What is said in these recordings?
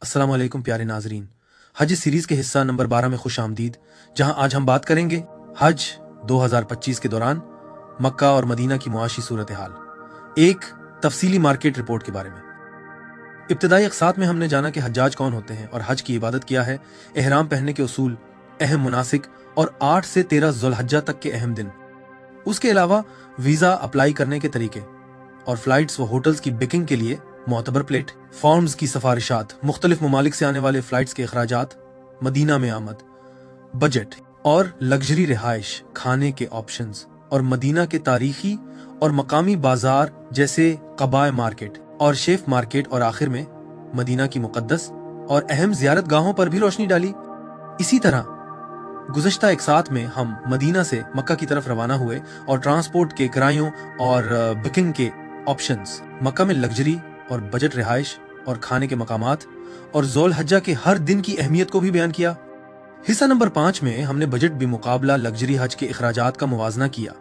अस्सलाम वालेकुम प्यारे नाजरीन। हज सीरीज के हिस्सा नंबर 12 में खुश आमदीद, जहां आज हम बात करेंगे हज 2025 के दौरान मक्का और मदीना की मुआशी सूरत हाल, एक तफसीली मार्केट रिपोर्ट के बारे में। इब्तदाई अक़सात में हमने जाना कि हज्जाज कौन होते हैं और हज की इबादत क्या है, एहराम पहनने के उसूल, अहम मुनासिक और 8 से 13 ज़ुल्हज्जा तक के अहम दिन। उसके अलावा वीज़ा अप्लाई करने के तरीके और फ्लाइट्स व होटल्स की बुकिंग के लिए मोतबर प्लेट, फॉर्म्स की सफारिशात, मुख्तलिफ ममालिक से आने वाले फ्लाइट्स के अखराजात, मदीना में आमद, बजट और लग्जरी रिहाइश, खाने के ऑप्शंस और मदीना के तारीखी और मकामी बाजार जैसे कबाए मार्केट और शेफ मार्केट, और आखिर में मदीना की मुकद्दस और अहम ज़ियारत गाहों पर भी रोशनी डाली। इसी तरह गुज़श्ता एक साथ में हम मदीना से मक्का की तरफ रवाना हुए और ट्रांसपोर्ट के किरायों और बुकिंग के ऑप्शंस, मक्का में लग्जरी और बजट रिहाइश और खाने के मकामात और ज़ुल्हज्जा के हर दिन की अहमियत को भी बयान किया। हिस्सा नंबर 5 में हमने बजट भी मुकाबला लग्जरी हज के अखराजात का मुवाजना किया।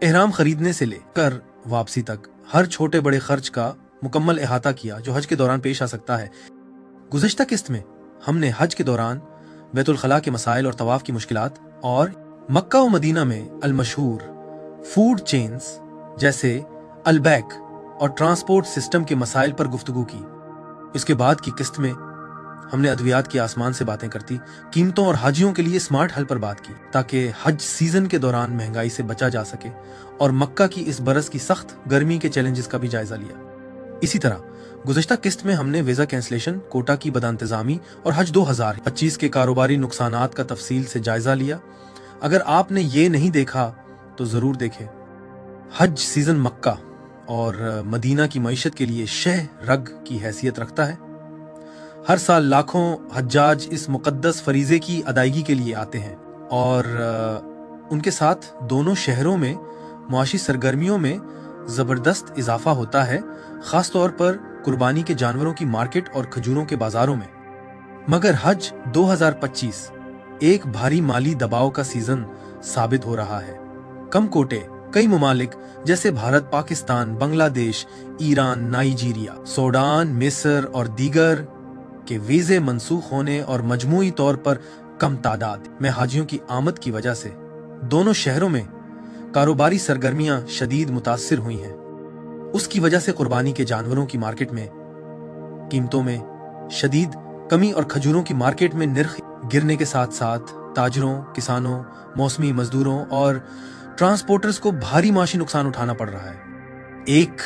एहराम खरीदने से लेकर वापसी तक हर छोटे बड़े खर्च का मुकम्मल अहाता किया जो हज के दौरान पेश आ सकता है। गुज़श्ता किस्त में हमने हज के दौरान बैतुल खला के मसाइल और तवाफ की मुश्किलात और मक्का व मदीना में अलमशहूर फूड चेन्स जैसे अलबैक और ट्रांसपोर्ट सिस्टम के मसाइल पर गुफ्तगू की। इसके बाद की किस्त में हमने अद्वियात के आसमान से बातें करती, कीमतों और हाजियों के लिए स्मार्ट हल पर बात की ताकि हज सीजन के दौरान महंगाई से बचा जा सके, और मक्का की इस बरस की सख्त गर्मी के चैलेंजेस का भी जायजा लिया। इसी तरह गुज़श्ता किस्त में हमने वीज़ा कैंसलेशन, कोटा की बदइंतज़ामी और हज 2025 के कारोबारी नुकसानात का तफसील से जायजा लिया। अगर आपने ये नहीं देखा तो ज़रूर देखें। हज सीजन मक्का और मदीना की मईशत के लिए शह रग की हैसियत रखता है। हर साल लाखों हज्जाज इस मुकद्दस फरीज़े की अदायगी के लिए आते हैं और उनके साथ दोनों शहरों में मुआशी सरगर्मियों में ज़बरदस्त इजाफा होता है, ख़ास तौर पर कुर्बानी के जानवरों की मार्केट और खजूरों के बाजारों में। मगर हज 2025 एक भारी माली दबाव का सीजन साबित हो रहा है। कम कोटे कई ममालिक जैसे Bharat, Pakistan, Bangladesh, Iran, Nigeria, Sudan, मिस्र और दीगर के वीज़े मनसूख होने और मजमूई तौर पर कम तादाद में हाजियों की आमद की वजह से दोनों शहरों में कारोबारी सरगर्मियां शदीद मुतासिर हुई हैं। उसकी वजह से कुर्बानी के जानवरों की मार्केट में कीमतों में शदीद कमी और खजूरों की मार्केट में निर्ख गिरने के साथ साथ ताजरों, किसानों, मौसमी मजदूरों और ट्रांसपोर्टर्स को भारी माशी नुकसान उठाना पड़ रहा है। एक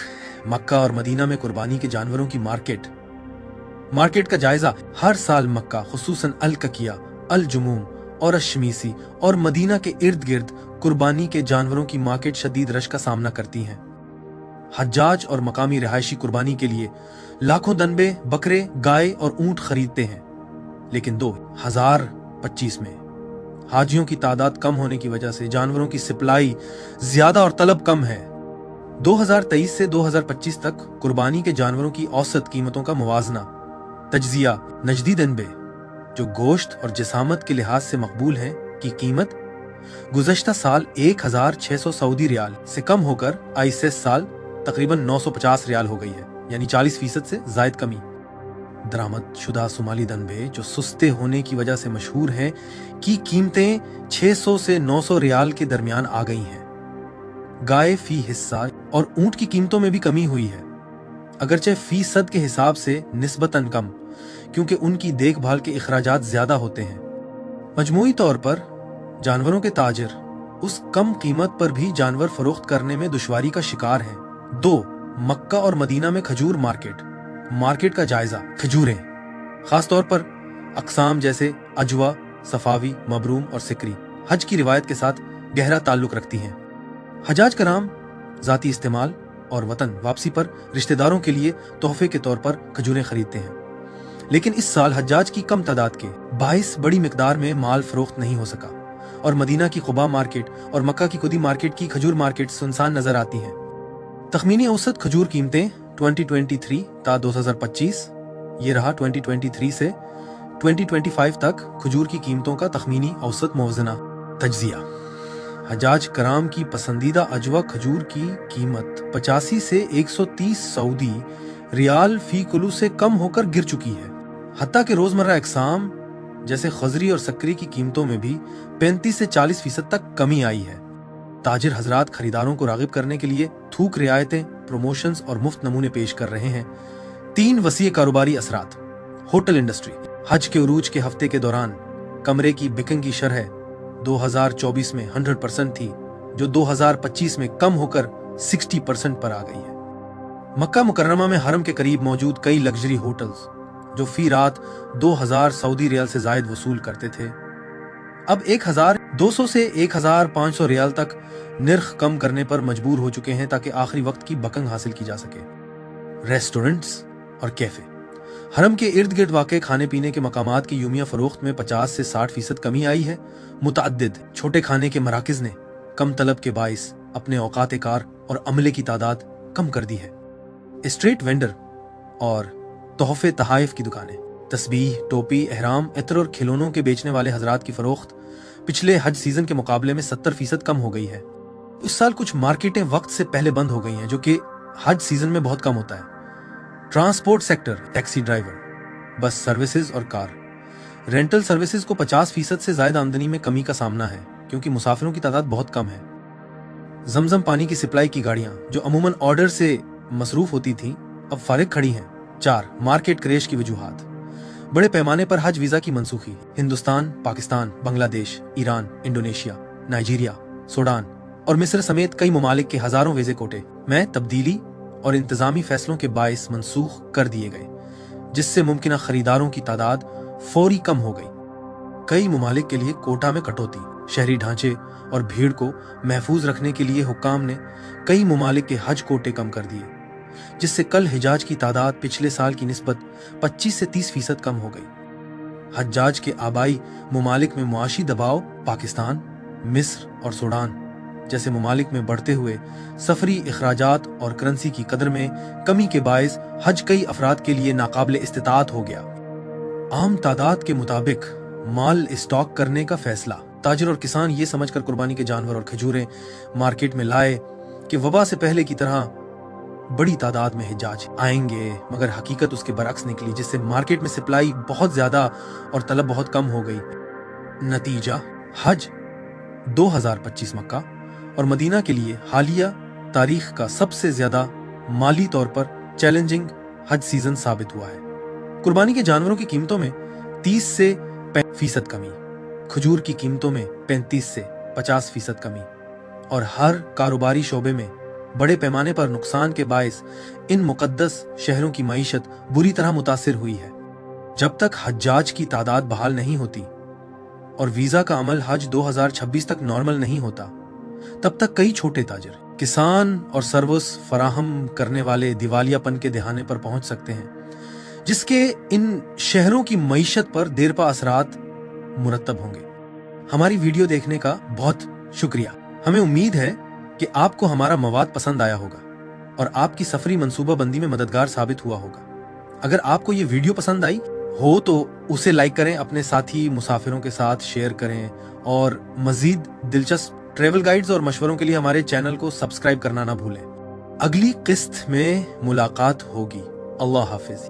मक्का और मदीना में कुर्बानी के जानवरों की मार्केट का जायजा हर साल मक्का, खुसूसन अल ककिया, अल जुमूम और अशमीसी और मदीना के इर्द गिर्द कुर्बानी के जानवरों की मार्केट शदीद रश का सामना करती हैं। हज्जाज और मकामी रिहायशी कुर्बानी के लिए लाखों दनबे, बकरे, गाय और ऊंट खरीदते हैं, लेकिन 2025 में हाजियों की तादाद कम होने की वजह से जानवरों की सप्लाई ज्यादा और तलब कम है। 2023 से 2025 तक कुर्बानी के जानवरों की औसत कीमतों का मुवाजना, तज्जिया, नजदी दनबे जो गोश्त और जिसामत के लिहाज से मकबूल हैं की कीमत गुज़श्ता साल 1600 सऊदी रियाल से कम होकर इस साल तकरीबन 950 रियाल हो गई है, यानी 40% से जायद कमी। दरामद शुदा सोमाली दनबे जो सुस्ते होने की वजह से मशहूर हैं की कीमतें 600 से 900 रियाल के दरमियान आ गई हैं। गाय फी हिस्सा और ऊंट की कीमतों में भी कमी हुई है, अगरचे फीसद के हिसाब से निस्बतन कम, क्योंकि उनकी देखभाल के अखराजात ज्यादा होते हैं। मजमूई तौर पर जानवरों के ताजिर उस कम कीमत पर भी जानवर फरोख्त करने में दुश्वारी का शिकार हैं। 2 मक्का और मदीना में खजूर मार्केट का जायजा। खजूरें खास तौर पर अकसाम जैसे अजवा, सफावी, मबरूम और सिकरी हज की रिवायत के साथ गहरा ताल्लुक रखती हैं। हजाज कराम जाती इस्तेमाल और वतन वापसी पर रिश्तेदारों के लिए तोहफे के तौर पर खजूरें खरीदते हैं, लेकिन इस साल हज्जाज की कम तादाद के बाइस बड़ी मिकदार में माल फरोख्त नहीं हो सका और मदीना की खुबा मार्केट और मक्का की खुदी मार्केट की खजूर मार्केट सुनसान नजर आती हैं। तखमीनी औसत खजूर कीमतें 2023 ता 2025 ये रहा 2023 से 2025 तक खजूर की कीमतों का तखमीनी औसत मुवज़ना। तज्जिया हजाज कराम की पसंदीदा अजवा खजूर की कीमत 85 से 130 सऊदी रियाल फी किलो से कम होकर गिर चुकी है। हत्ता कि रोजमर्रा इकसाम जैसे खजरी और सक्करी की कीमतों में भी 35 से 40% तक कमी आई है। ताजिर हजरात खरीदारों को रागिब करने के लिए थूक रियायतें, प्रमोशंस और मुफ्त नमूने पेश कर रहे हैं। 3 वसीय कारोबारी असरात। Hotel industry. हज के उरूज के हफ्ते के दौरान कमरे की बुकिंग की शरह 2024 में 100% थी, जो 2025 में कम होकर 60% पर आ गई है। मक्का मुकर्रमा में हरम के करीब मौजूद कई लग्जरी होटल्स जो फी रात 2000 सऊदी रियाल से जायद वसूल करते थे, अब 1200 से 1500 रियाल तक निर्ख कम करने पर मजबूर हो चुके हैं ताकि आखिरी वक्त की बकंग हासिल की जा सके। रेस्टोरेंट्स और कैफे। हरम के इर्द गिर्द वाक़े खाने पीने के मकामात की यूमिया फरोख्त में 50 से 60% कमी आई है। मुतअद्दिद छोटे खाने के मराकिज ने कम तलब के बाइस अपने औकात कार और अमले की तादाद कम कर दी है। स्ट्रीट वेंडर और तोहफे तहाइफ की दुकानें। तस्बीह, टोपी, एहराम, इत्र और खिलौनों के बेचने वाले हजरात की फरोख्त पिछले हज सीजन के मुकाबले में 70% कम हो गई है। इस साल कुछ मार्केटें वक्त से पहले बंद हो गई हैं, जो कि हज सीजन में बहुत कम होता है। Transport sector, taxi driver, bus services और कार रेंटल सर्विसेज को 50% से ज्यादा आमदनी में कमी का सामना है, क्योंकि मुसाफिरों की तादाद बहुत कम है। जमजम पानी की सप्लाई की गाड़ियां जो अमूमन ऑर्डर से मसरूफ होती थी, अब फारिग खड़ी हैं। 4 मार्केट क्रैश की वजूहात। बड़े पैमाने पर हज वीजा की मनसूखी। Hindustan, Pakistan, Bangladesh, Iran, Indonesia, Nigeria, Sudan और मिस्र समेत कई ममालिक के हजारों वीजे कोटे में तब्दीली और इंतजामी फैसलों के बायस मनसूख कर दिए गए, जिससे मुमकिन खरीदारों की तादाद फौरी कम हो गई। कई ममालिक के लिए कोटा में कटौती। शहरी ढांचे और भीड़ को महफूज रखने के लिए हुक्काम ने कई ममालिक के हज कोटे कम कर दिए, जिससे कल हिजाज की तादाद पिछले साल की निस्बत 25 से 30% कम हो गई। हज्जाज के आबाई ममालिक में मुआशी दबाव पाकिस्तान, मिस्र और सूडान जैसे ममालिक में बढ़ते हुए सफरी इखराजात और करेंसी की कदर में कमी के बायस हज कई अफराद के लिए नाकाबिले इस्तिताअत हो गया। आम तादाद के मुताबिक माल स्टॉक करने का फैसला। ताजिर और किसान ये समझकर कुर्बानी के जानवर और खजूरें मार्केट में लाए कि वबा से पहले की तरह बड़ी तादाद में हिजाज आएंगे, मगर हकीकत उसके बरक्स निकली, जिससे मार्केट में सप्लाई बहुत ज्यादा और तलब बहुत कम हो गई। नतीजा, हज 2025 मक्का और मदीना के लिए हालिया तारीख का सबसे ज्यादा माली तौर पर चैलेंजिंग हज सीजन साबित हुआ है। कुर्बानी के जानवरों की कीमतों में 30 से 50% कमी, खजूर की कीमतों में 35 से 50% कमी और हर कारोबारी शोबे में बड़े पैमाने पर नुकसान के बायस इन मुकद्दस शहरों की मईशत बुरी तरह मुतासिर हुई है। जब तक हज्जाज की तादाद बहाल नहीं होती और वीजा का अमल हज 2026 तक नॉर्मल नहीं होता, तब तक कई छोटे ताजिर, किसान और सर्विस फराहम करने वाले दिवालियापन के दिहाने पर पहुंच सकते हैं, जिसके इन शहरों की मईशत पर देरपा असरात मुरतब होंगे। हमारी वीडियो देखने का बहुत शुक्रिया। हमें उम्मीद है कि आपको हमारा मवाद पसंद आया होगा और आपकी सफरी मंसूबा बंदी में मददगार साबित हुआ होगा। अगर आपको ये वीडियो पसंद आई हो तो उसे लाइक करें, अपने साथी मुसाफिरों के साथ शेयर करें और मजीद दिलचस्प ट्रेवल गाइड्स और मशवरों के लिए हमारे चैनल को सब्सक्राइब करना ना भूलें। अगली किस्त में मुलाकात होगी। अल्लाह हाफिज।